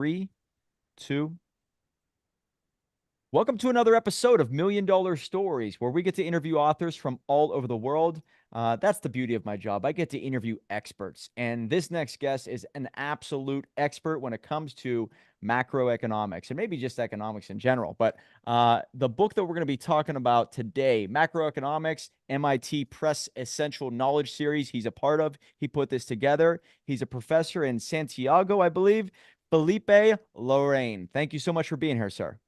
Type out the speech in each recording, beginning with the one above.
Three, two. Welcome to another episode of Million Dollar Stories, where we get to interview authors from all over the world. That's the beauty of my job. I get to interview experts. And this next guest is an absolute expert when it comes to macroeconomics and maybe just economics in general. But the book that we're going to be talking about today, Macroeconomics, MIT Press Essential Knowledge Series, he's a part of. He put this together. He's a professor in Santiago, I believe. Felipe Lorraine. Thank you so much for being here, sir.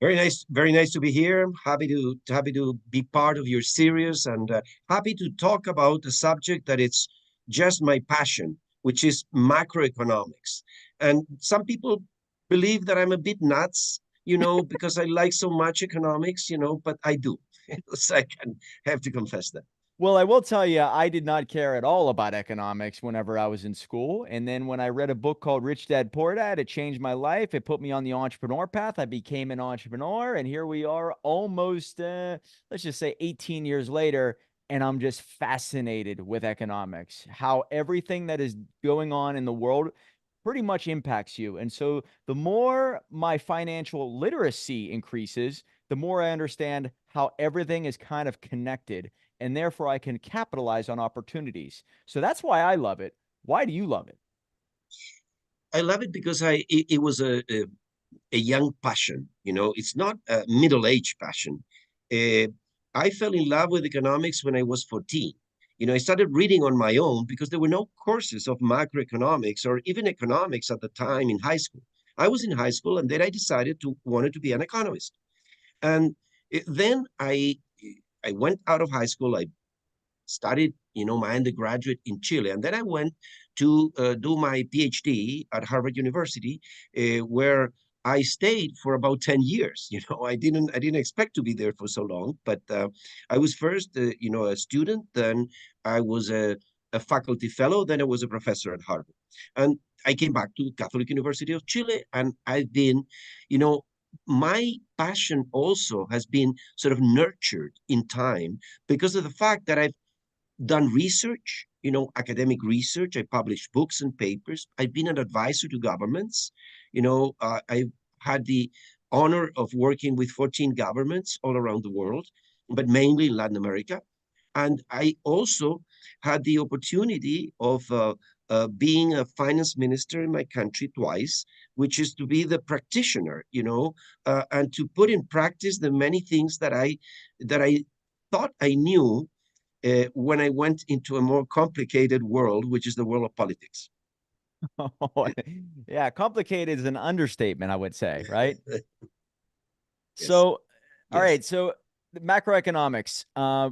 Very nice to be here. Happy to be part of your series and happy to talk about a subject that it's just my passion, which is macroeconomics. And some people believe that I'm a bit nuts, because I like so much economics, but I do. So I can have to confess that. Well, I will tell you, I did not care at all about economics whenever I was in school. And then when I read a book called Rich Dad Poor Dad, it changed my life. It put me on the entrepreneur path. I became an entrepreneur. And here we are almost, let's just say 18 years later. And I'm just fascinated with economics, how everything that is going on in the world pretty much impacts you. And so the more my financial literacy increases, the more I understand how everything is kind of connected and therefore I can capitalize on opportunities. So that's why I love it. Why do you love it? I love it because it was a young passion. It's not a middle-aged passion. Uh, I fell in love with economics when I was 14. I started reading on my own because there were no courses of macroeconomics or even economics at the time in high school. I was in high school and then I decided to wanted to be an economist. And then I went out of high school. I studied, my undergraduate in Chile, and then I went to do my PhD at Harvard University, where I stayed for about 10 years. I didn't expect to be there for so long, but I was first, a student, then I was a faculty fellow, then I was a professor at Harvard. And I came back to Catholic University of Chile, and I've been, you know, my passion also has been sort of nurtured in time because of the fact that I've done research, academic research. I published books and papers. I've been an advisor to governments. I've had the honor of working with 14 governments all around the world, but mainly in Latin America. And I also had the opportunity of being a finance minister in my country twice, which is to be the practitioner, and to put in practice the many things that I thought I knew when I went into a more complicated world, which is the world of politics. Yeah, complicated is an understatement, I would say, right? Yes, So, all yes. right. So, the macroeconomics,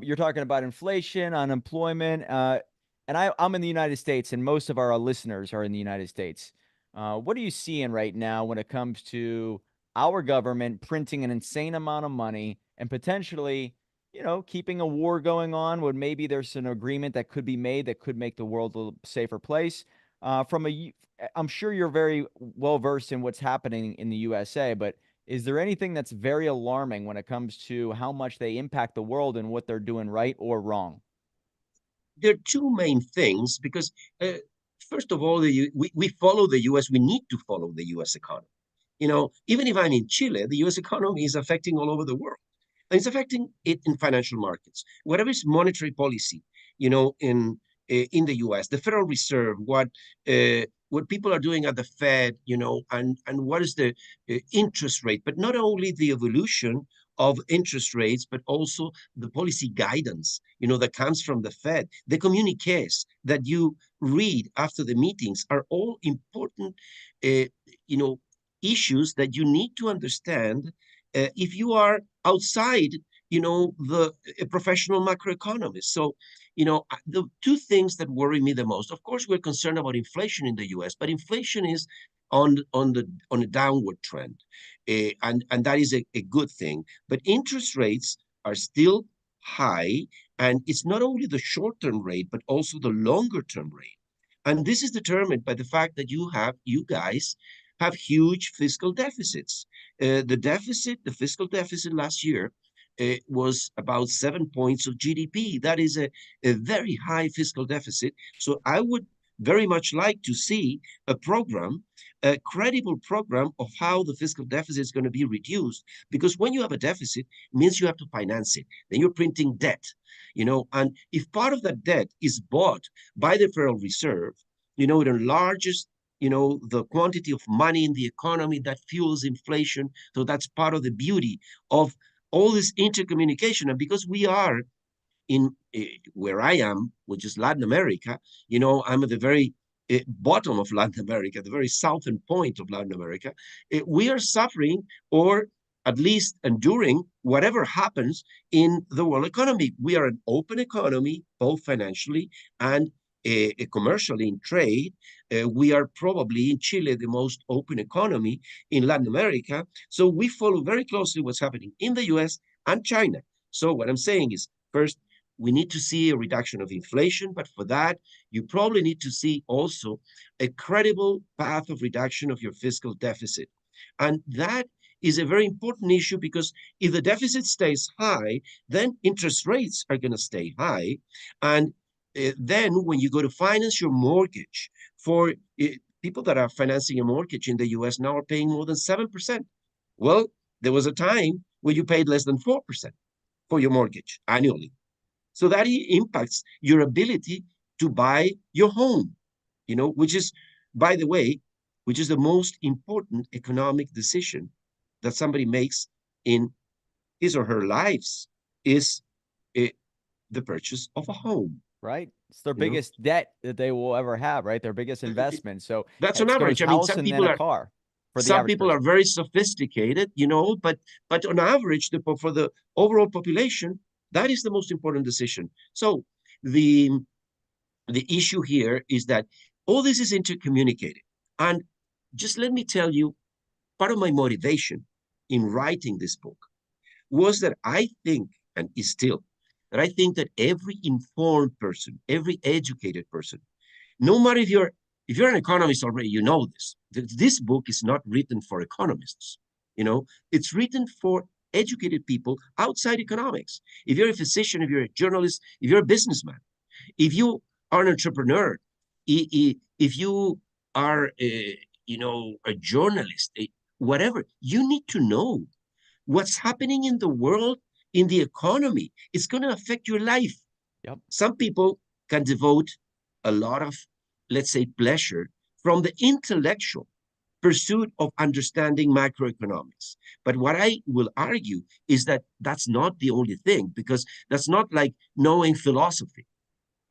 you're talking about inflation, unemployment, and I'm in the United States, and most of our listeners are in the United States. What are you seeing right now when it comes to our government printing an insane amount of money and potentially, keeping a war going on when maybe there's an agreement that could be made that could make the world a little safer place? I'm sure you're very well versed in what's happening in the USA, but is there anything that's very alarming when it comes to how much they impact the world and what they're doing right or wrong? There are two main things because, first of all, we follow the US, we need to follow the US economy. Even if I'm in Chile, the US economy is affecting all over the world. And it's affecting it in financial markets. Whatever is monetary policy, in the US, the Federal Reserve, what people are doing at the Fed, and what is the interest rate, but not only the evolution of interest rates, but also the policy guidance, that comes from the Fed. The communiques that you read after the meetings are all important, uh, you know, issues that you need to understand if you are outside, the a professional macroeconomist. So, the two things that worry me the most, of course, we're concerned about inflation in the US, but inflation is on a downward trend, and that is a good thing. But interest rates are still high, and it's not only the short-term rate, but also the longer-term rate. And this is determined by the fact that you guys have huge fiscal deficits. The fiscal deficit last year was about 7 points of GDP. That is a very high fiscal deficit. So I would very much like to see a program, a credible program of how the fiscal deficit is going to be reduced. Because when you have a deficit, it means you have to finance it. Then you're printing debt, and if part of that debt is bought by the Federal Reserve, it enlarges, the quantity of money in the economy that fuels inflation. So that's part of the beauty of all this intercommunication. And because we are in where I am, which is Latin America, I'm at the very bottom of Latin America, the very southern point of Latin America. We are suffering, or at least enduring, whatever happens in the world economy. We are an open economy, both financially and commercially in trade. We are probably in Chile the most open economy in Latin America. So we follow very closely what's happening in the US and China. So what I'm saying is, first, we need to see a reduction of inflation, but for that, you probably need to see also a credible path of reduction of your fiscal deficit. And that is a very important issue, because if the deficit stays high, then interest rates are going to stay high. And then when you go to finance your mortgage, for people that are financing a mortgage in the US now are paying more than 7%. Well, there was a time when you paid less than 4% for your mortgage annually. So that impacts your ability to buy your home, which is, by the way, which is the most important economic decision that somebody makes in his or her lives, is the purchase of a home. Right? It's their biggest debt that they will ever have, right? Their biggest investment. So that's on it goes average. I mean, house and then a car for the some average people person. are very sophisticated, but on average, for the overall population, that is the most important decision. So the issue here is that all this is intercommunicated. And just let me tell you, part of my motivation in writing this book was that I think, and is still, that I think that every informed person, every educated person, no matter if you're an economist already, you know this. This book is not written for economists. It's written for educated people outside economics. If you're a physician, if you're a journalist, if you're a businessman, if you are an entrepreneur, if you are a journalist, whatever, you need to know what's happening in the world, in the economy. It's going to affect your life. Yep. Some people can devote a lot of, let's say, pleasure from the intellectual pursuit of understanding macroeconomics. But what I will argue is that that's not the only thing, because that's not like knowing philosophy.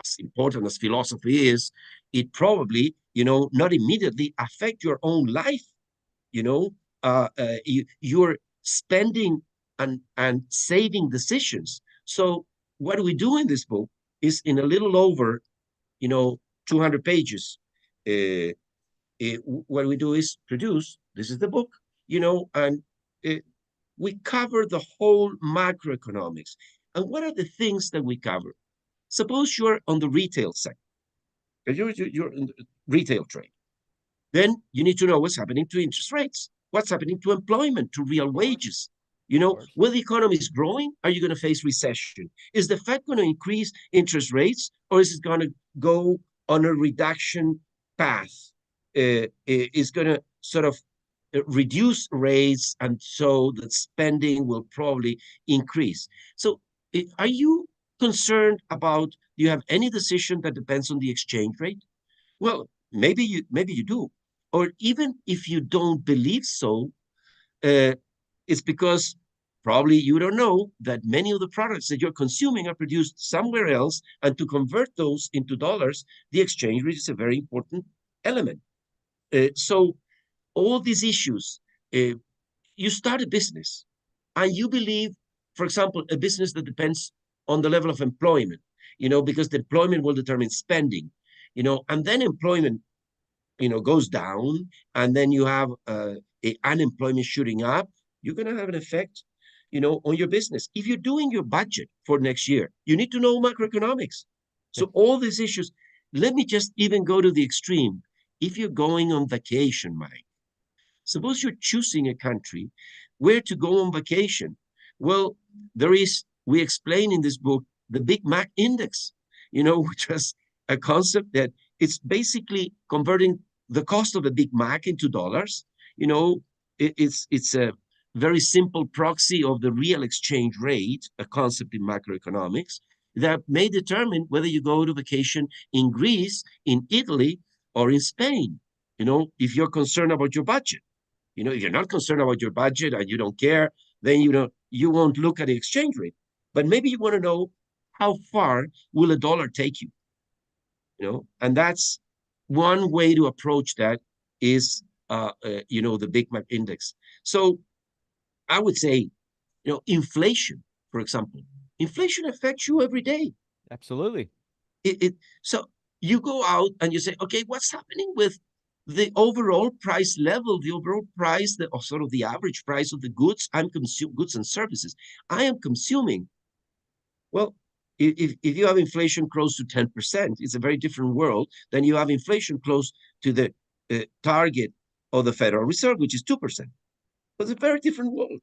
As important as philosophy is, it probably, not immediately affect your own life. You're spending and saving decisions. So what we do in this book is, in a little over, 200 pages, what we do is produce, this is the book, and we cover the whole macroeconomics. And what are the things that we cover? Suppose you're on the retail sector, you're in the retail trade. Then you need to know what's happening to interest rates, what's happening to employment, to real wages. When the economy is growing, are you going to face recession? Is the Fed going to increase interest rates, or is it going to go on a reduction path? Is going to sort of reduce rates, and so that spending will probably increase. So are you concerned about, do you have any decision that depends on the exchange rate? Well, maybe you do. Or even if you don't believe so, it's because probably you don't know that many of the products that you're consuming are produced somewhere else, and to convert those into dollars, the exchange rate is a very important element. So all these issues, you start a business and you believe, for example, a business that depends on the level of employment, because the employment will determine spending, and then employment, goes down, and then you have unemployment shooting up. You're going to have an effect, on your business. If you're doing your budget for next year, you need to know macroeconomics. So all these issues, let me just even go to the extreme. If you're going on vacation, Mike, suppose you're choosing a country where to go on vacation. Well, we explain in this book, the Big Mac Index, which was a concept that It's basically converting the cost of a Big Mac into dollars. You know, it's a very simple proxy of the real exchange rate, a concept in macroeconomics that may determine whether you go to vacation in Greece, in Italy, or in Spain. If you're concerned about your budget. If you're not concerned about your budget and you don't care, then you won't look at the exchange rate. But maybe you want to know how far will a dollar take you. And that's one way to approach that is the Big Mac index. So I would say, inflation, for example, inflation affects you every day. Absolutely. So you go out and you say, okay, what's happening with the overall price level, the overall price, or sort of the average price of the goods goods and services I am consuming? Well, if you have inflation close to 10%, it's a very different world than you have inflation close to the target of the Federal Reserve, which is 2%. It's a very different world.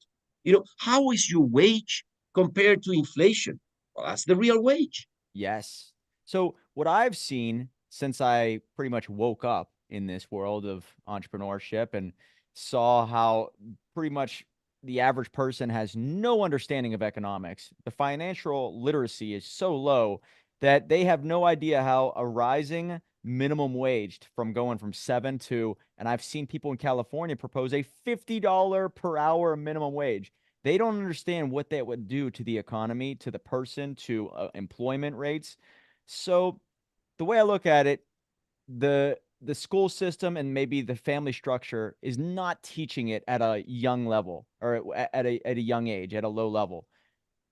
How is your wage compared to inflation? Well, that's the real wage. Yes. So what I've seen since I pretty much woke up in this world of entrepreneurship and saw how pretty much the average person has no understanding of economics. The financial literacy is so low that they have no idea how a rising minimum wage from going from 7 to, and I've seen people in California propose a $50 per hour minimum wage. They don't understand what that would do to the economy, to the person, to employment rates. So the way I look at it, the school system and maybe the family structure is not teaching it at a young level or at a young age, at a low level.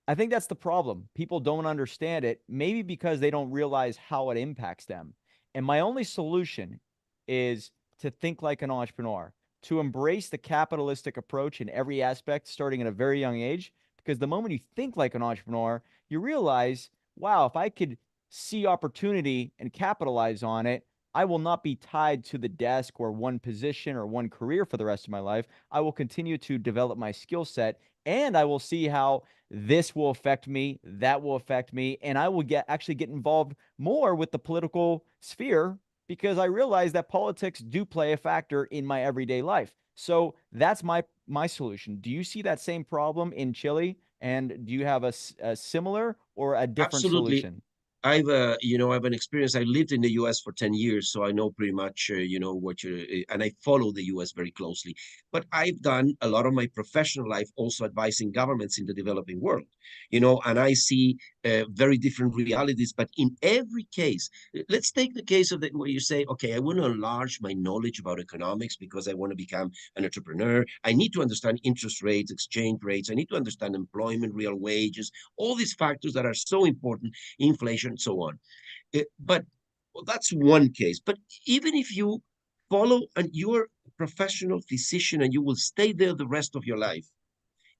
I think that's the problem. People don't understand it, maybe because they don't realize how it impacts them. And my only solution is to think like an entrepreneur, to embrace the capitalistic approach in every aspect, starting at a very young age. Because the moment you think like an entrepreneur, you realize, wow, if I could see opportunity and capitalize on it, I will not be tied to the desk or one position or one career for the rest of my life. I will continue to develop my skill set and I will see how this will affect me, that will affect me, and I will actually get involved more with the political sphere because I realize that politics do play a factor in my everyday life. So that's my solution. Do you see that same problem in Chile? And do you have a similar or a different Absolutely. solution? I have an experience. I lived in the U.S. for 10 years, so I know pretty much, what and I follow the U.S. very closely. But I've done a lot of my professional life also advising governments in the developing world, and I see very different realities. But in every case, let's take the case of where you say, okay, I want to enlarge my knowledge about economics because I want to become an entrepreneur. I need to understand interest rates, exchange rates. I need to understand employment, real wages, all these factors that are so important, inflation, and so on. But well, that's one case. But even if you follow and you're a professional physician and you will stay there the rest of your life,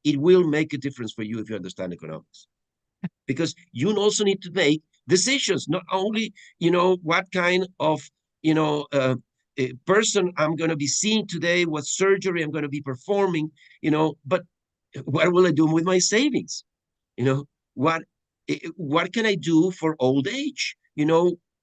it will make a difference for you if you understand economics. Because you also need to make decisions, not only, what kind of, you know, uh, person I'm going to be seeing today, what surgery I'm going to be performing, but what will I do with my savings? You know, what what can I do for old age?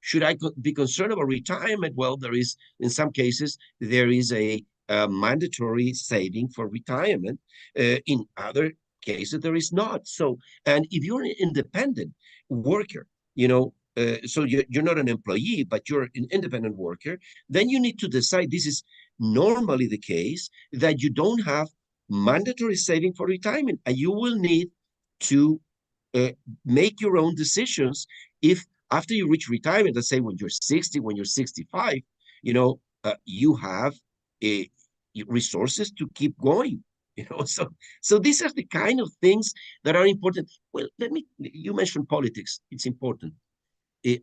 Should I be concerned about retirement? Well, there is, in some cases, there is a mandatory saving for retirement. In other cases, there is not. So, and if you're an independent worker, so you're not an employee, but you're an independent worker, then you need to decide, this is normally the case, that you don't have mandatory saving for retirement, and you will need to uh, make your own decisions. If after you reach retirement, let's say when you're 60, when you're 65, you have uh, resources to keep going. So these are the kind of things that are important. Well, you mentioned politics. It's important.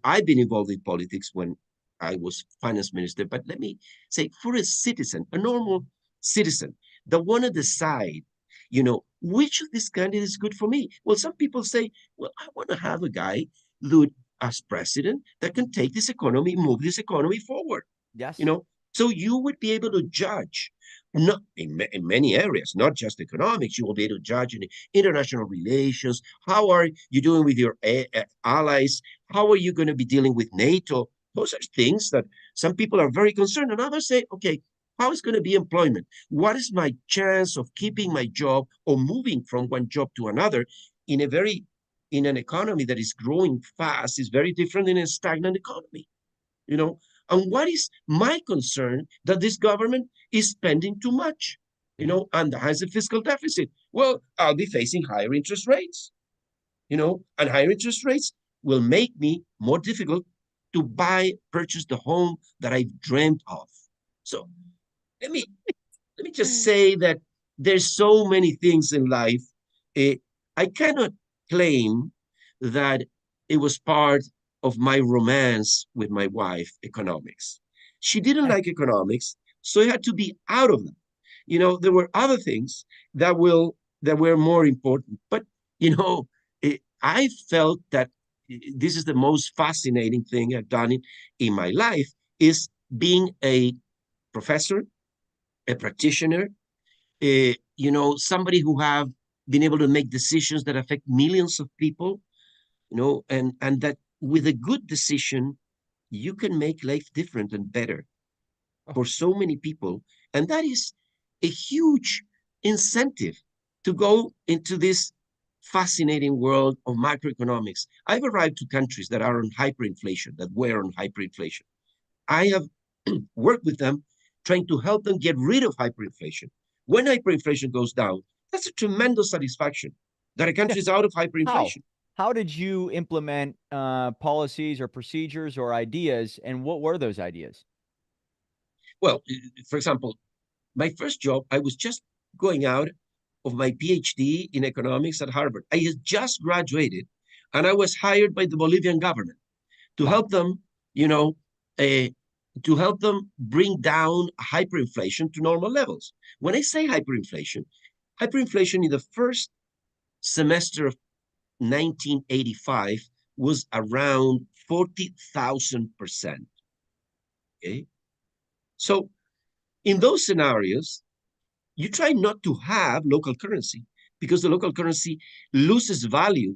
I've been involved in politics when I was finance minister, but let me say, for a citizen, a normal citizen that want to decide, which of these candidates is good for me? Well, some people say, well, I want to have a guy that, as president, that can take this economy, move this economy forward. you Yes. know so you would be able to judge, not in many areas, not just economics. You will be able to judge in international relations. How are you doing with your allies? How are you going to be dealing with NATO? Those are things that some people are very concerned, and others say, okay, how is going to be employment? What is my chance of keeping my job or moving from one job to another in a very in an economy that is growing fast is very different in a stagnant economy, you know? And what is my concern that this government is spending too much, Yeah. and has a fiscal deficit? Well, I'll be facing higher interest rates, and higher interest rates will make me more difficult to purchase the home that I've dreamt of. So let me let me just say that there's so many things in life. Eh, I cannot claim that it was part of my romance with my wife, economics. She didn't like economics, so I had to be out of them. There were other things that were more important, but I felt that this is the most fascinating thing I've done in my life is being a professor, a practitioner, somebody who have been able to make decisions that affect millions of people, and that with a good decision, you can make life different and better Oh, for so many people. And that is a huge incentive to go into this fascinating world of macroeconomics. I've arrived to countries that are on hyperinflation, that were on hyperinflation. I have worked with them trying to help them get rid of hyperinflation. When hyperinflation goes down, that's a tremendous satisfaction that a yeah. country is out of How? hyperinflation. How did you implement policies or procedures or ideas, and what were those ideas? Well, for example, my first job, I was just going out of my PhD in economics at Harvard. I had just graduated, and I was hired by the Bolivian government to Wow. help them, uh, bring down hyperinflation to normal levels. When I say hyperinflation in the first semester of 1985 was around 40,000%. Okay. So in those scenarios, you try not to have local currency because the local currency loses value,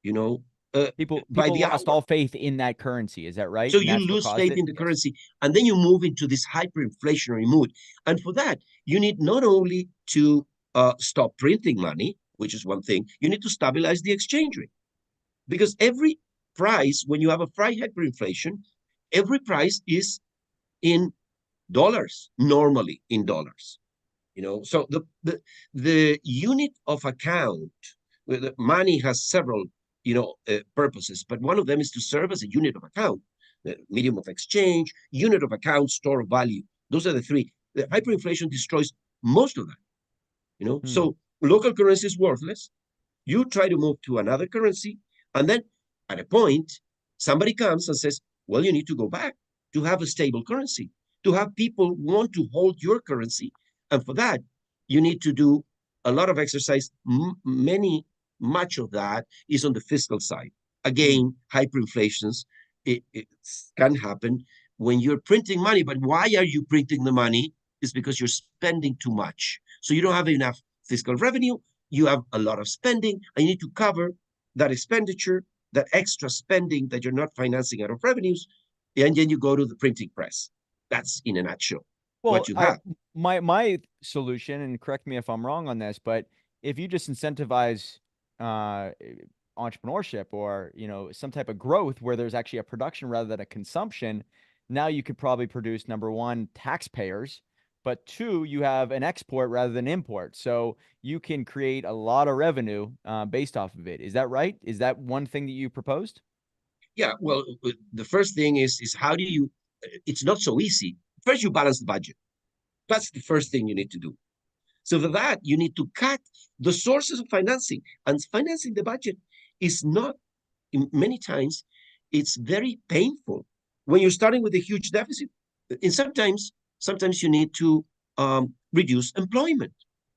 you know, uh, People by people the lost hour. all faith in that currency. Is that right? So And you that's what lose caused faith it? in the Yes. currency, and then you move into this hyperinflationary mood. And for that, you need not only to stop printing money, which is one thing, you need to stabilize the exchange rate. Because every price, when you have a high hyperinflation, every price is in dollars, normally in dollars. So the unit of account, the money has several purposes, but one of them is to serve as a unit of account, the medium of exchange, unit of account, store of value. Those are the three. The hyperinflation destroys most of that. Hmm. So local currency is worthless. You try to move to another currency, and then at a point, somebody comes and says, well, you need to go back to have a stable currency, to have people want to hold your currency. And for that, you need to do a lot of exercise. Much of that is on the fiscal side. Hmm. Again, hyperinflations, it can happen when you're printing money. But why are you printing the money? Is because you're spending too much. So you don't have enough fiscal revenue, you have a lot of spending, and you need to cover that expenditure, that extra spending that you're not financing out of revenues, and then you go to the printing press. That's in a nutshell Well, what you I have. my solution, and correct me if I'm wrong on this, but if you just incentivize uh entrepreneurship or, some type of growth where there's actually a production rather than a consumption, now you could probably produce number one, taxpayers, but two, you have an export rather than import. So you can create a lot of revenue based off of it. Is that right? Is that one thing that you proposed? Yeah, well, the first thing is how do you? It's not so easy. First, you balance the budget. That's the first thing you need to do. So for that, you need to cut the sources of financing, and financing the budget is not many times it's very painful when you're starting with a huge deficit. And sometimes you need to reduce employment,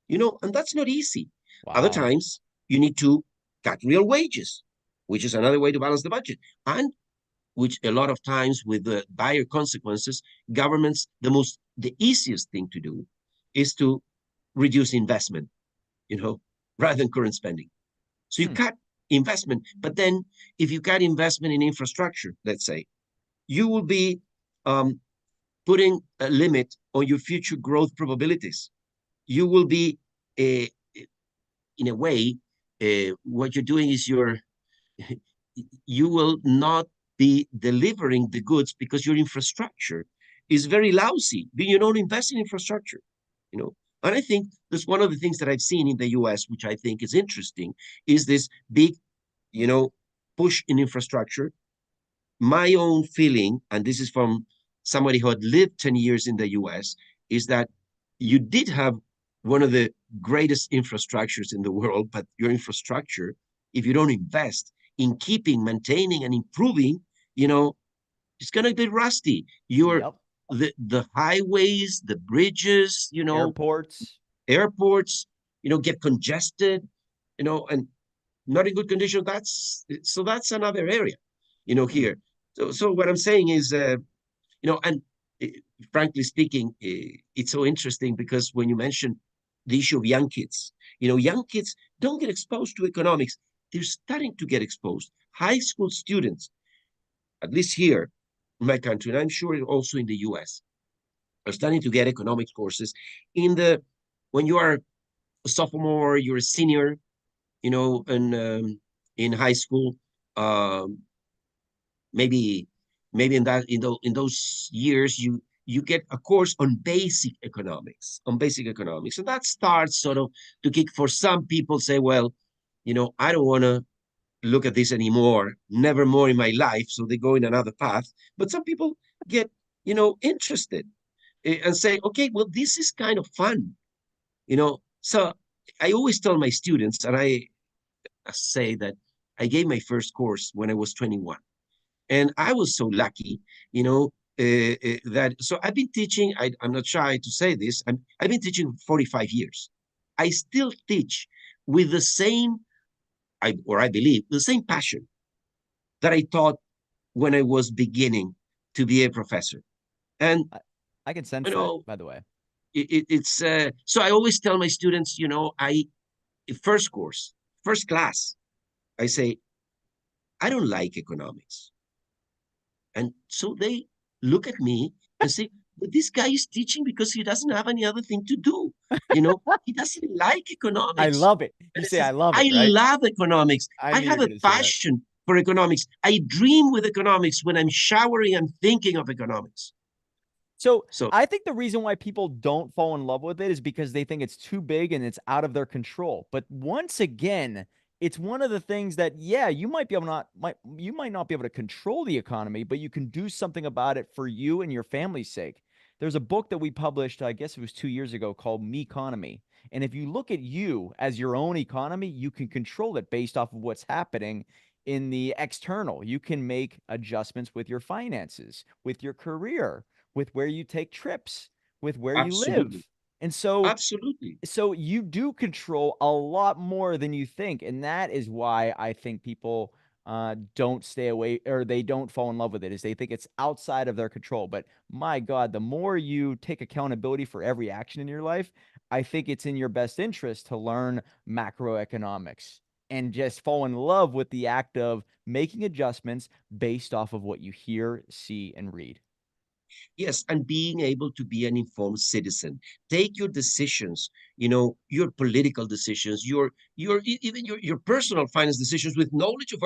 and that's not easy. Other Wow. times you need to cut real wages, which is another way to balance the budget, and which a lot of times with the dire consequences, governments, the easiest thing to do is to reduce investment, you know, rather than current spending. So you Hmm. cut investment, but then if you cut investment in infrastructure, let's say, you will be um, putting a limit on your future growth probabilities. You will be, uh, in a way, what you're doing is you will not be delivering the goods because your infrastructure is very lousy. You don't invest in infrastructure, you know. And I think that's one of the things that I've seen in the US, which I think is interesting, is this big, you know, push in infrastructure. My own feeling, and this is from somebody who had lived 10 years in the US, is that you did have one of the greatest infrastructures in the world, but your infrastructure, if you don't invest in keeping, maintaining, and improving, you know, it's going to be rusty. Yep. The highways, the bridges, you know, Airports. airports, you know, get congested, you know, and not in good condition. That's another area, you know, Hmm. here. So what I'm saying is, you know, and uh, frankly speaking, it's so interesting because when you mention the issue of young kids, you know, young kids don't get exposed to economics. They're starting to get exposed. High school students, at least here in my country, and I'm sure also in the US, are starting to get economics courses in the when you are a sophomore, you're a senior, you know, in high school, um, maybe in those years you get a course on basic economics, and that starts sort of to kick for some people say, well, you know, I don't want to look at this anymore, never more in my life, so they go in another path. But some people get, you know, interested, and say, okay, well, this is kind of fun, you know. So I always tell my students, and I say that I gave my first course when I was 21. And I was so lucky, you know, that so I've been teaching. I'm not shy to say this. I've been teaching 45 years. I still teach with the same, I believe, the same passion that I taught when I was beginning to be a professor. And I, I can you sense that, know, by the way. it's so I always tell my students, you know, first course, first class, I say I don't like economics. And so they look at me and say, but this guy is teaching because he doesn't have any other thing to do. You know, he doesn't like I economics. love it. And You I say I says, love it, I right? love economics. I I knew you have were a going to say that. passion for economics. I dream with economics when I'm showering and thinking of economics. So So I think the reason why people don't fall in love with it is because they think it's too big and it's out of their control. But once again, it's one of the things that, yeah, you might not be able to control the economy, but you can do something about it for you and your family's sake. There's a book that we published, I guess it was 2 years ago, called Me Economy. And if you look at you as your own economy, you can control it based off of what's happening in the external. You can make adjustments with your finances, with your career, with where you take trips, with where you absolutely, live. And so absolutely. you do control a lot more than you think, and that is why I think people don't stay away, or they don't fall in love with it, is they think it's outside of their control. But my God, the more you take accountability for every action in your life, I think it's in your best interest to learn macroeconomics and just fall in love with the act of making adjustments based off of what you hear, see, and read. Yes, and being able to be an informed citizen. Take your decisions, you know, your political decisions, even your personal finance decisions with knowledge of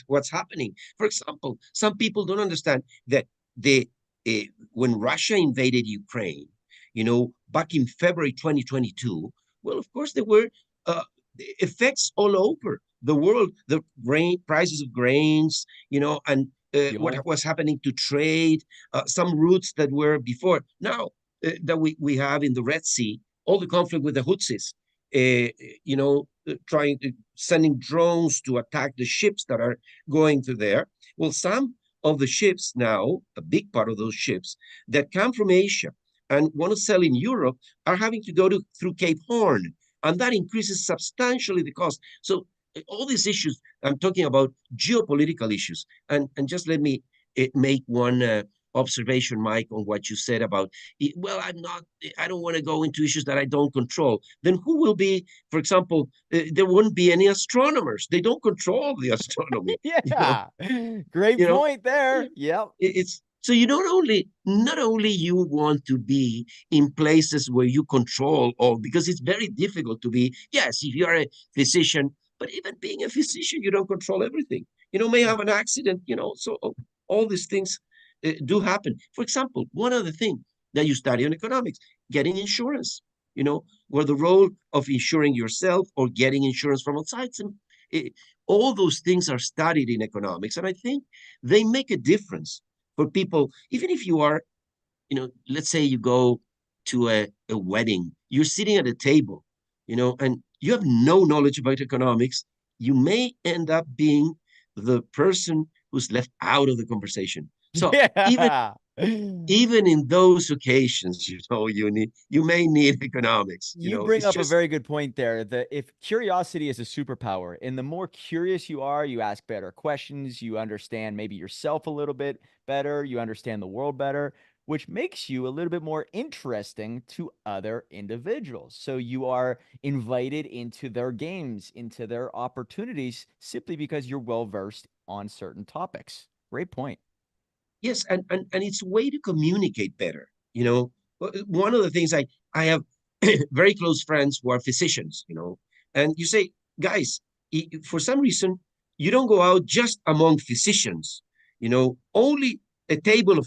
what's happening. For example, some people don't understand that the uh, when Russia invaded Ukraine, you know, back in February 2022, well, of course there were uh, effects all over the world. The grain prices of grains, you know, and what Fuel. was happening to trade, some routes that were before. Now that we have in the Red Sea, all the conflict with the Houthis, you know, sending drones to attack the ships that are going to there. Well, some of the ships now, a big part of those ships that come from Asia and want to sell in Europe are having to go through Cape Horn, and that increases substantially the cost. So all these issues, I'm talking about geopolitical issues, and just let me make one observation, Mike, on what you said about, well, I don't want to go into issues that I don't control. Then who will be, for example, there wouldn't be any astronomers. They don't control the astronomy, Yeah. Great you know, point there. Yep. it's so you not only you want to be in places where you control all, because it's very difficult to be, yes, if you're a physician, but even being a physician, you don't control everything. May have an accident, so all these things do happen. For example, one other thing that you study in economics, getting insurance, where the role of insuring yourself or getting insurance from outside, it, all those things are studied in economics. And I think they make a difference for people, even if you are, let's say you go to a wedding, you're sitting at a table, and you have no knowledge about economics, you may end up being the person who's left out of the conversation. So even Yeah. even in those occasions, you may need economics. You bring It's up a just very good point there. If curiosity is a superpower, and the more curious you are, you ask better questions, you understand maybe yourself a little bit better, you understand the world better, which makes you a little bit more interesting to other individuals. So you are invited into their games, into their opportunities, simply because you're well versed on certain topics. Great point. yes, and it's a way to communicate better. One of the things I have very close friends who are physicians, and you say, guys, for some reason, you don't go out just among physicians, only a table of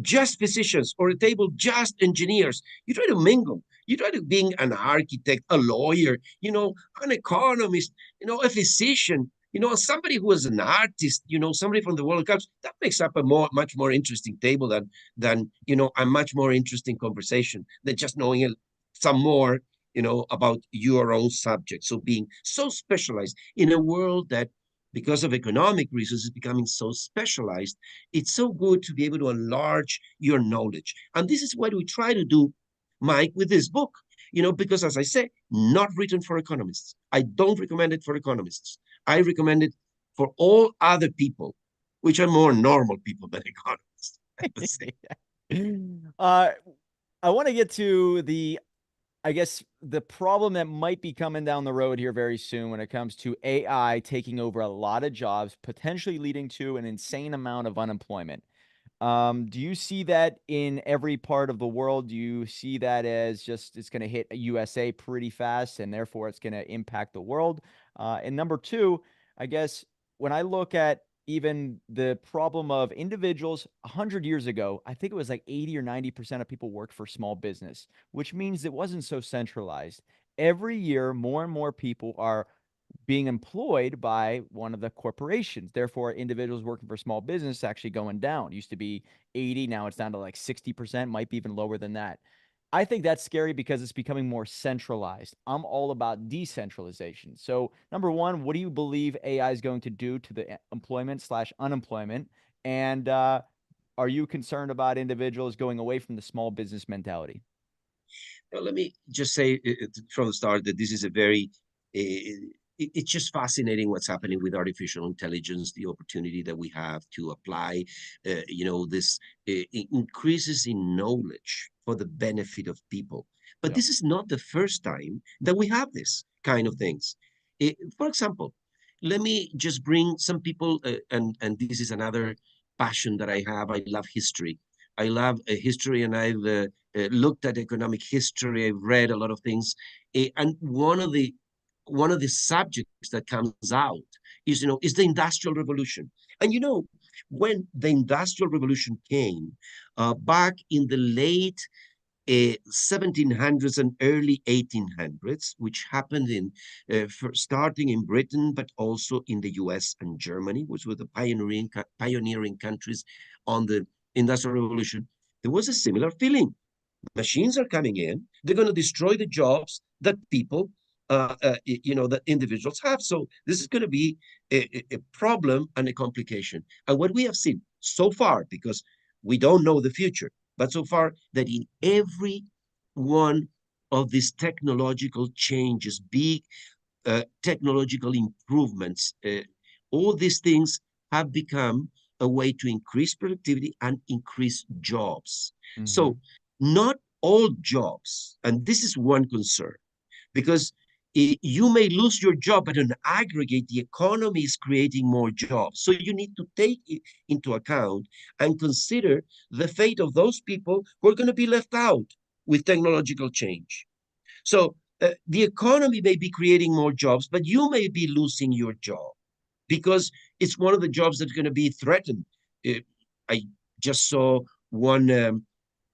just physicians or a table just engineers. You try to mingle. You try to being an architect, a lawyer, an economist, a physician, somebody who is an artist, somebody from the world of culture. That makes up a much more interesting table than a much more interesting conversation than just knowing some more, about your own subject. So being so specialized in a world that, because of economic reasons, is becoming so specialized, it's so good to be able to enlarge your knowledge. And this is what we try to do, Mike, with this book, because as I say, not written for economists. I don't recommend it for economists. I recommend it for all other people, which are more normal people than economists, I would say. uh, I want to get to I guess the problem that might be coming down the road here very soon when it comes to AI taking over a lot of jobs, potentially leading to an insane amount of unemployment. Do you see that in every part of the world? Do you see that as just it's going to hit USA pretty fast and therefore it's going to impact the world? And number two, I guess when I look at even the problem of individuals 100 years ago, I think it was like 80 or 90% of people worked for small business, which means it wasn't so centralized. Every year, more and more people are being employed by one of the corporations. Therefore, individuals working for small business actually going down. It used to be 80, now it's down to like 60%, might be even lower than that. I think that's scary because it's becoming more centralized. I'm all about decentralization. So, number one, what do you believe AI is going to do to the employment slash unemployment? And are you concerned about individuals going away from the small business mentality? Now, let me just say from the start that this is a very, it's just fascinating what's happening with artificial intelligence, the opportunity that we have to apply, this increases in knowledge for the benefit of people. But Yep. this is not the first time that we have this kind of things. For example, let me just bring some people, and this is another passion that I have. I love history. I love history, and I've looked at economic history. I've read a lot of things, and one of the subjects that comes out is the Industrial Revolution. And when the Industrial Revolution came back in the late 1700s and early 1800s, which happened starting in Britain, but also in the US and Germany, which were the pioneering countries on the Industrial Revolution, there was a similar feeling. Machines are coming in, they're going to destroy the jobs that people, that individuals have. So this is going to be a problem and a complication. And what we have seen so far, because we don't know the future, but so far that in every one of these technological changes, big technological improvements, all these things have become a way to increase productivity and increase jobs. Mm-hmm. So not all jobs, and this is one concern, because you may lose your job, but on aggregate, the economy is creating more jobs. So you need to take it into account and consider the fate of those people who are going to be left out with technological change. So the economy may be creating more jobs, but you may be losing your job because it's one of the jobs that's going to be threatened. Uh, I just saw one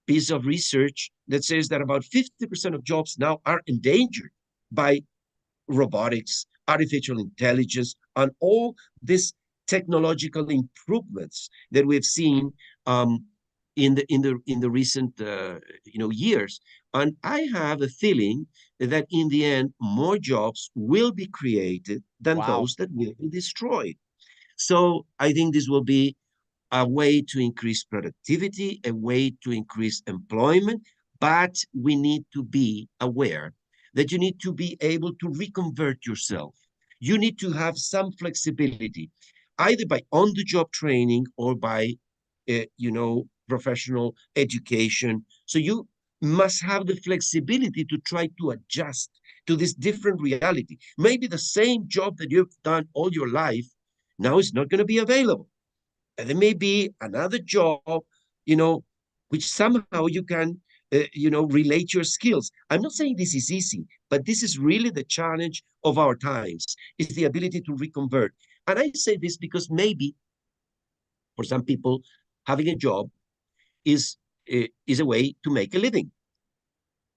piece of research that says that about 50% of jobs now are endangered by robotics, artificial intelligence, and all these technological improvements that we've seen in the recent years. And I have a feeling that in the end, more jobs will be created than Wow. those that will be destroyed. So I think this will be a way to increase productivity, a way to increase employment, but we need to be aware that you need to be able to reconvert yourself. You need to have some flexibility, either by on-the-job training or by, professional education. So you must have the flexibility to try to adjust to this different reality. Maybe the same job that you've done all your life now is not going to be available. And there may be another job, you know, which somehow you can, relate your skills. I'm not saying this is easy, but this is really the challenge of our times, is the ability to reconvert. And I say this because maybe for some people, having a job is a way to make a living.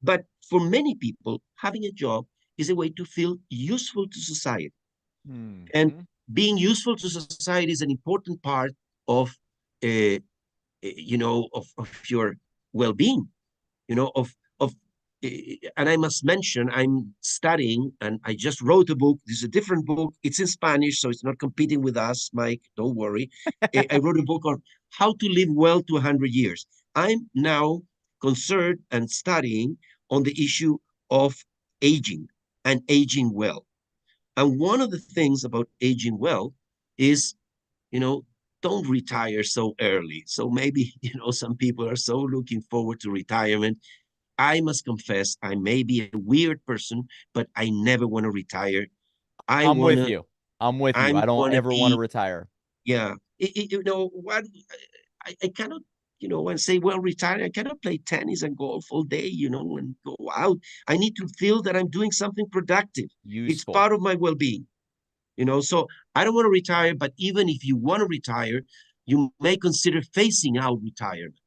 But for many people, having a job is a way to feel useful to society. And Mm-hmm. being useful to society is an important part of uh, of your well-being, of and I must mention I'm studying and I just wrote a book. This is a different book. It's in Spanish, so it's not competing with us, Mike. Don't worry. I wrote a book on how to live well to 100 years. I'm now concerned and studying on the issue of aging and aging well. And one of the things about aging well is, you know, don't retire so early. So maybe, some people are so looking forward to retirement. I must confess, I may be a weird person, but I never want to retire. I I'm want with to, you. I'm with you. I I don't want to ever want to be, retire. yeah. What I cannot, when say, well, retire, I cannot play tennis and golf all day, and go out. I need to feel that I'm doing something productive. It's Useful. part of my well-being. So I don't want to retire, but even if you want to retire, you may consider phasing out retirement.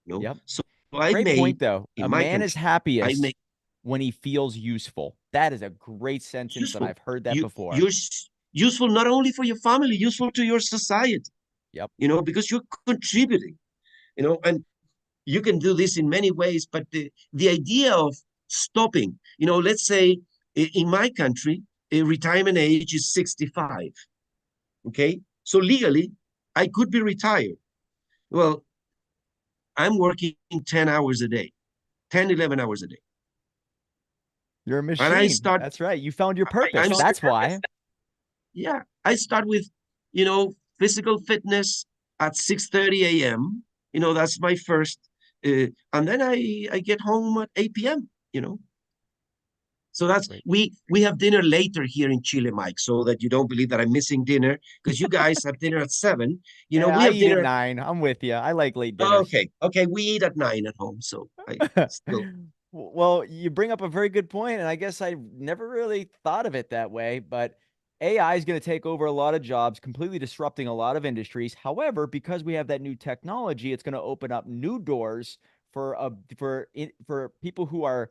Yep. So I've Great point, made though. in A my man is country, I happiest make when he feels useful. That is a great sentence, and useful. I've heard that You before. you're useful not only for your family, useful to your society. Yep. Because you're contributing. And you can do this in many ways. But the idea of stopping, let's say in my country, a retirement age is 65. Okay, so legally, I could be retired. Well, I'm working 10 hours a day, 10, 11 hours a day. You're a And I machine. start, That's right. You found your I'm, purpose. That's why. yeah, I start with, physical fitness at 6:30 a.m. That's my first, and then I get home at 8 p.m., So that's Great. we have dinner later here in Chile, Mike, so that you don't believe that I'm missing dinner because you guys have dinner at 7. Yeah, We I have eat at dinner. 9. I'm with you. I like late dinners. Okay, okay, we eat at 9 at home, so I still. Well, you bring up a very good point, and I guess I never really thought of it that way, but AI is going to take over a lot of jobs, completely disrupting a lot of industries. However, because we have that new technology, it's going to open up new doors for people who are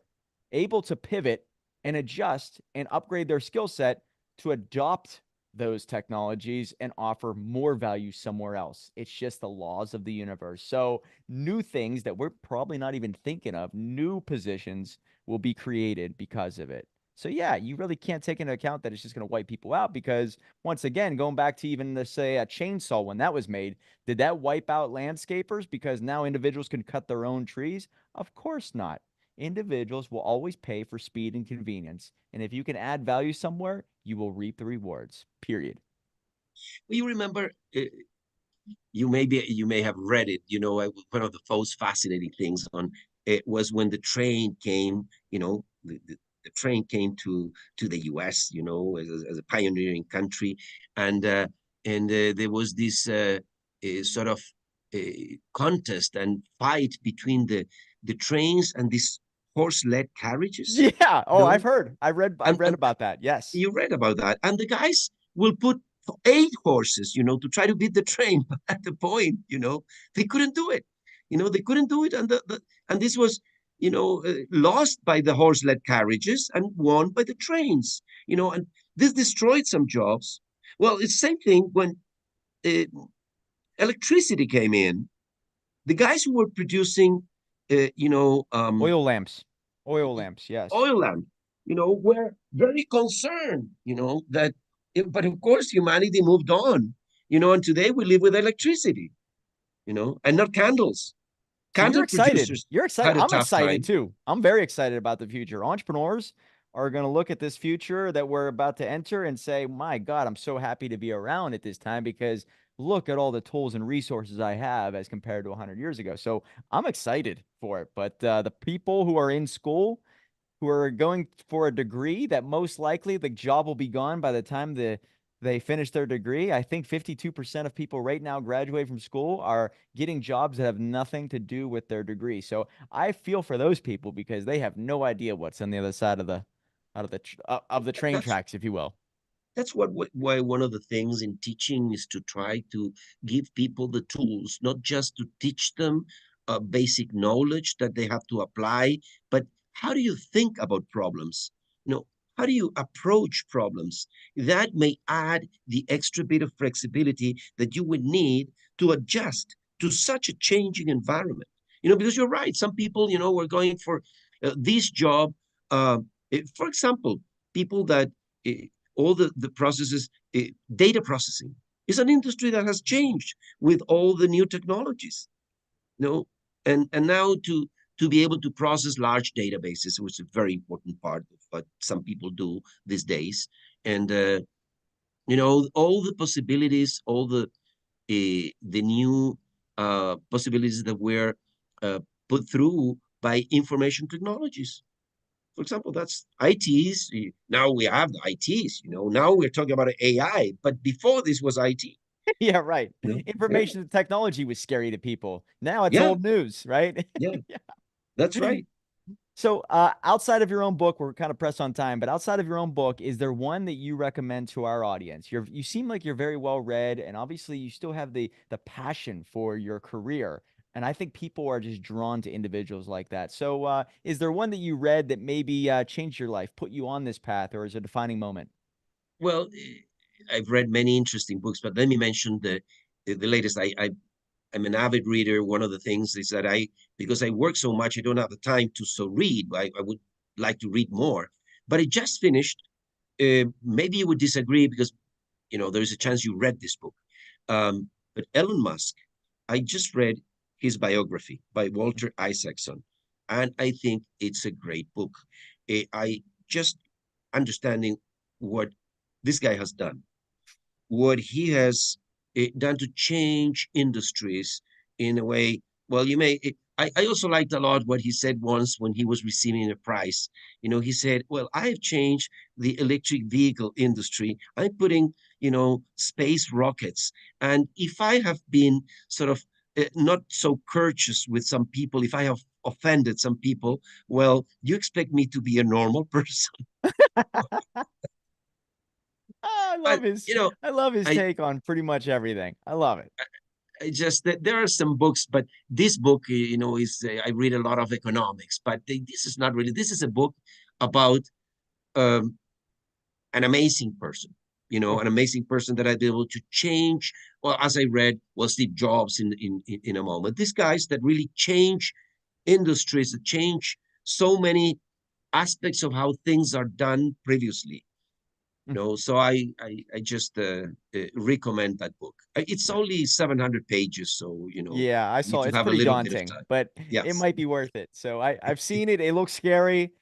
able to pivot and adjust and upgrade their skill set to adopt those technologies and offer more value somewhere else. It's just the laws of the universe. So, new things that we're probably not even thinking of, new positions will be created because of it. So, yeah, you really can't take into account that it's just going to wipe people out because, once again, going back to even, let's say, a chainsaw when that was made, did that wipe out landscapers because now individuals can cut their own trees? Of course not. Individuals will always pay for speed and convenience. And if you can add value somewhere, you will reap the rewards. Period. You remember you may have read it. One of the most fascinating things on it was when the train came. The train came to the U.S. As a pioneering country, and there was this sort of contest and fight between the trains and these horse-led carriages. Yeah. Oh, I've No, heard. I've read and about that. Yes. you read about that. And the guys will put 8 horses, to try to beat the train. But at the point, they couldn't do it. They couldn't do it. And this was, lost by the horse-led carriages and won by the trains. And this destroyed some jobs. Well, it's the same thing when uh, electricity came in. The guys who were producing, uh, you know, um, Oil lamps. Oil lamps. Yes. oil lamp, were very concerned, but of course humanity moved on, and today we live with electricity, and not candles. So you're Candle excited. producers You're excited. had a I'm tough excited time. too. I'm very excited about the future. Entrepreneurs are going to look at this future that we're about to enter and say, my God, I'm so happy to be around at this time because look at all the tools and resources I have as compared to 100 years ago. So I'm excited for it. But the people who are in school, who are going for a degree that most likely the job will be gone by the time they finish their degree. I think 52% of people right now graduate from school are getting jobs that have nothing to do with their degree. So I feel for those people because they have no idea what's on the other side of the of the train That's tracks, if you will. why one of the things in teaching is to try to give people the tools, not just to teach them basic knowledge that they have to apply, but how do you think about problems? How do you approach problems? That may add the extra bit of flexibility that you would need to adjust to such a changing environment. Because you're right, some people, were going for this job. Uh, for example, people that uh, all the processes, data processing is an industry that has changed with all the new technologies, you know, and now to be able to process large databases, which is a very important part of what some people do these days, and all the possibilities, all the new possibilities that were uh, put through by information technologies. For example, that's ITs. Now we have the ITs, now we're talking about AI, but before this was IT. Yeah, right. Yeah, Information and technology was scary to people. Now it's yeah, old news, right? yeah, that's right. So, outside of your own book, we're kind of pressed on time, but outside of your own book, is there one that you recommend to our audience? You seem like you're very well read, and obviously you still have the passion for your career. And I think people are just drawn to individuals like that. So, is there one that you read that maybe changed your life, put you on this path, or is it a defining moment? Well, I've read many interesting books, but let me mention the latest. I'm an avid reader. One of the things is that because I work so much, I don't have the time to read. I would like to read more, but I just finished. Maybe you would disagree because there's a chance you read this book. But Elon Musk, I just read his biography by Walter Isaacson, and I think it's a great book. I just understanding what this guy has done, what he has done to change industries in a way. Well, I also liked a lot what he said once when he was receiving a prize. He said, "Well, I have changed the electric vehicle industry. I'm putting, space rockets. And if I have been sort of not so courteous with some people, if I have offended some people, well, you expect me to be a normal person." Ah, But, I love his I, take on pretty much everything. I love it. just that there are some books, but this book, is I read a lot of economics, but this is not really. This is a book about um, an amazing person, Oh, an amazing person that I'd be able to change. Well, as I read, well, Steve Jobs in a moment. These guys that really change industries, that change so many aspects of how things are done previously. mm, So I just recommend that book. It's yeah. only 700 pages, so Yeah, I you need saw to it's have a pretty little bit of daunting, time. but it Yes. might be worth it. So I've seen it. It looks scary.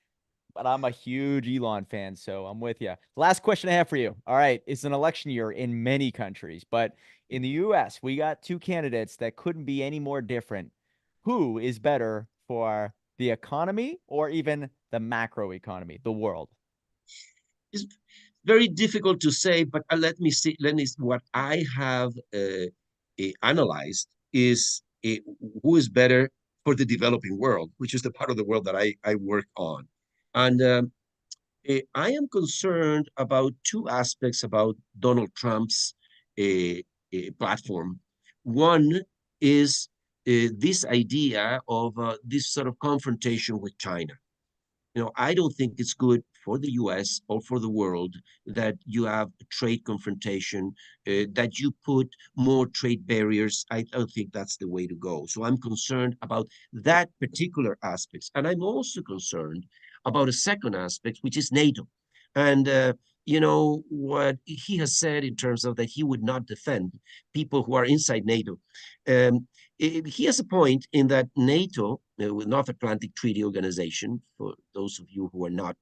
but I'm a huge Elon fan, so I'm with you. Last question I have for you. All right, it's an election year in many countries, but in the US, we got two candidates that couldn't be any more different. Who is better for the economy or even the macro economy, the world? It's very difficult to say, but let me see. What I have analyzed is who is better for the developing world, which is the part of the world that I work on. And I am concerned about two aspects about Donald Trump's platform. One is this idea of this sort of confrontation with China. I don't think it's good for the US or for the world that you have a trade confrontation, that you put more trade barriers. I don't think that's the way to go. So I'm concerned about that particular aspect. And I'm also concerned about a second aspect, which is NATO. And, what he has said in terms of that he would not defend people who are inside NATO. Um, he has a point in that NATO, North Atlantic Treaty Organization, for those of you who are not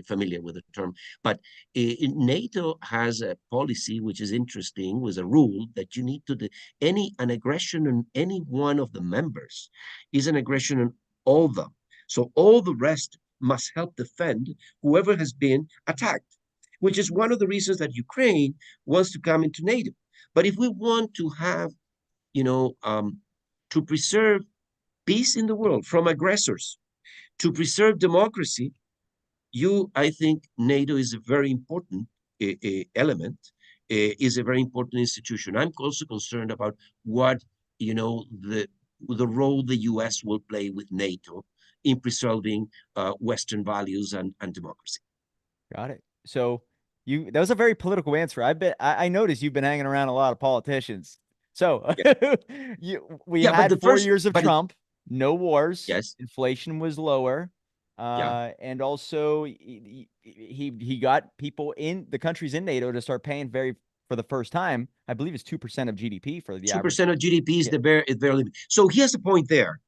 familiar with the term, but NATO has a policy which is interesting, with a rule that you need to, an aggression on any one of the members is an aggression on all of them. So all the rest must help defend whoever has been attacked, which is one of the reasons that Ukraine wants to come into NATO. But if we want to have, to preserve peace in the world from aggressors, to preserve democracy, I think NATO is a very important element, is a very important institution. I'm also concerned about what, the role the US will play with NATO in preserving Western values and democracy. Got it. So that was a very political answer. I noticed you've been hanging around a lot of politicians. So Yeah, we yeah, but had the 4 years of but Trump, no wars, yes, inflation was lower, yeah, and also he got people in the countries in NATO to start paying for the first time. I believe it's 2% of GDP for the average. 2% of GDP is Yeah. the very. So here's the point there.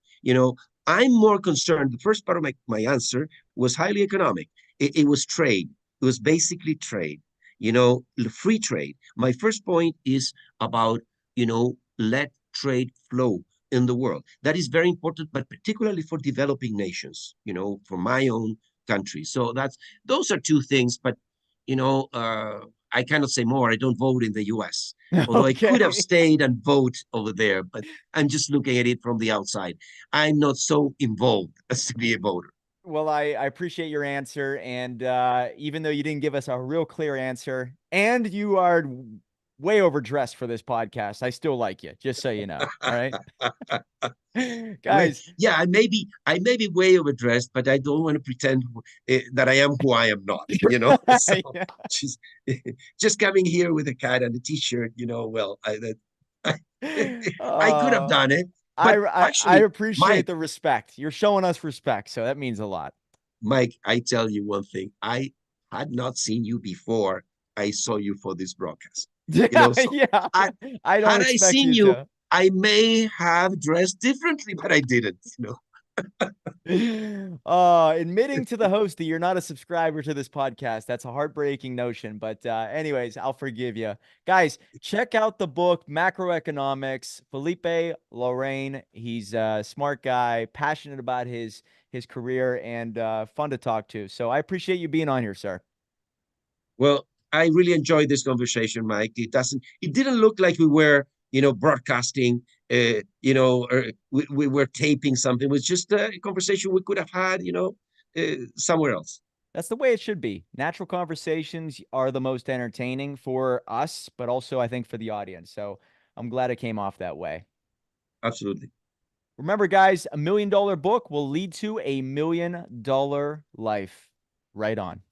I'm more concerned. The first part of my answer was highly economic. It was trade. It was basically trade. Free trade. My first point is about let trade flow in the world. That is very important, but particularly for developing nations. For my own country. So those are two things. But I cannot say more. I don't vote in the U.S. Although I could have Okay. stayed and vote over there, but I'm just looking at it from the outside. I'm not so involved as to be a voter. Well, I appreciate your answer. And even though you didn't give us a real clear answer and you are way overdressed for this podcast, I still like you, just so you know. All right. Guys. Yeah, I may be way overdressed, but I don't want to pretend that I am who I am not. So Yeah. just just coming here with a cat and a t-shirt. Well, I could have Uh, done it, I, but I actually, appreciate Mike, the respect. You're showing us respect, so that means a lot. I tell you one thing. I had not seen you before I saw you for this broadcast. Yeah, So yeah. I I don't had I expect seen you you, to. I may have dressed differently, but I didn't. Admitting to the host that you're not a subscriber to this podcast, that's a heartbreaking notion. But anyways, I'll forgive you. Guys, check out the book Macroeconomics. Felipe Lorraine. He's a smart guy, passionate about his career, and fun to talk to. So I appreciate you being on here, sir. Well, I really enjoyed this conversation, Mike. It didn't look like we were, broadcasting, or we were taping something. It was just a conversation we could have had, somewhere else. That's the way it should be. Natural conversations are the most entertaining for us, but also I think for the audience. So I'm glad it came off that way. Absolutely. Remember, guys, $1 million book will lead to $1 million life. Right on.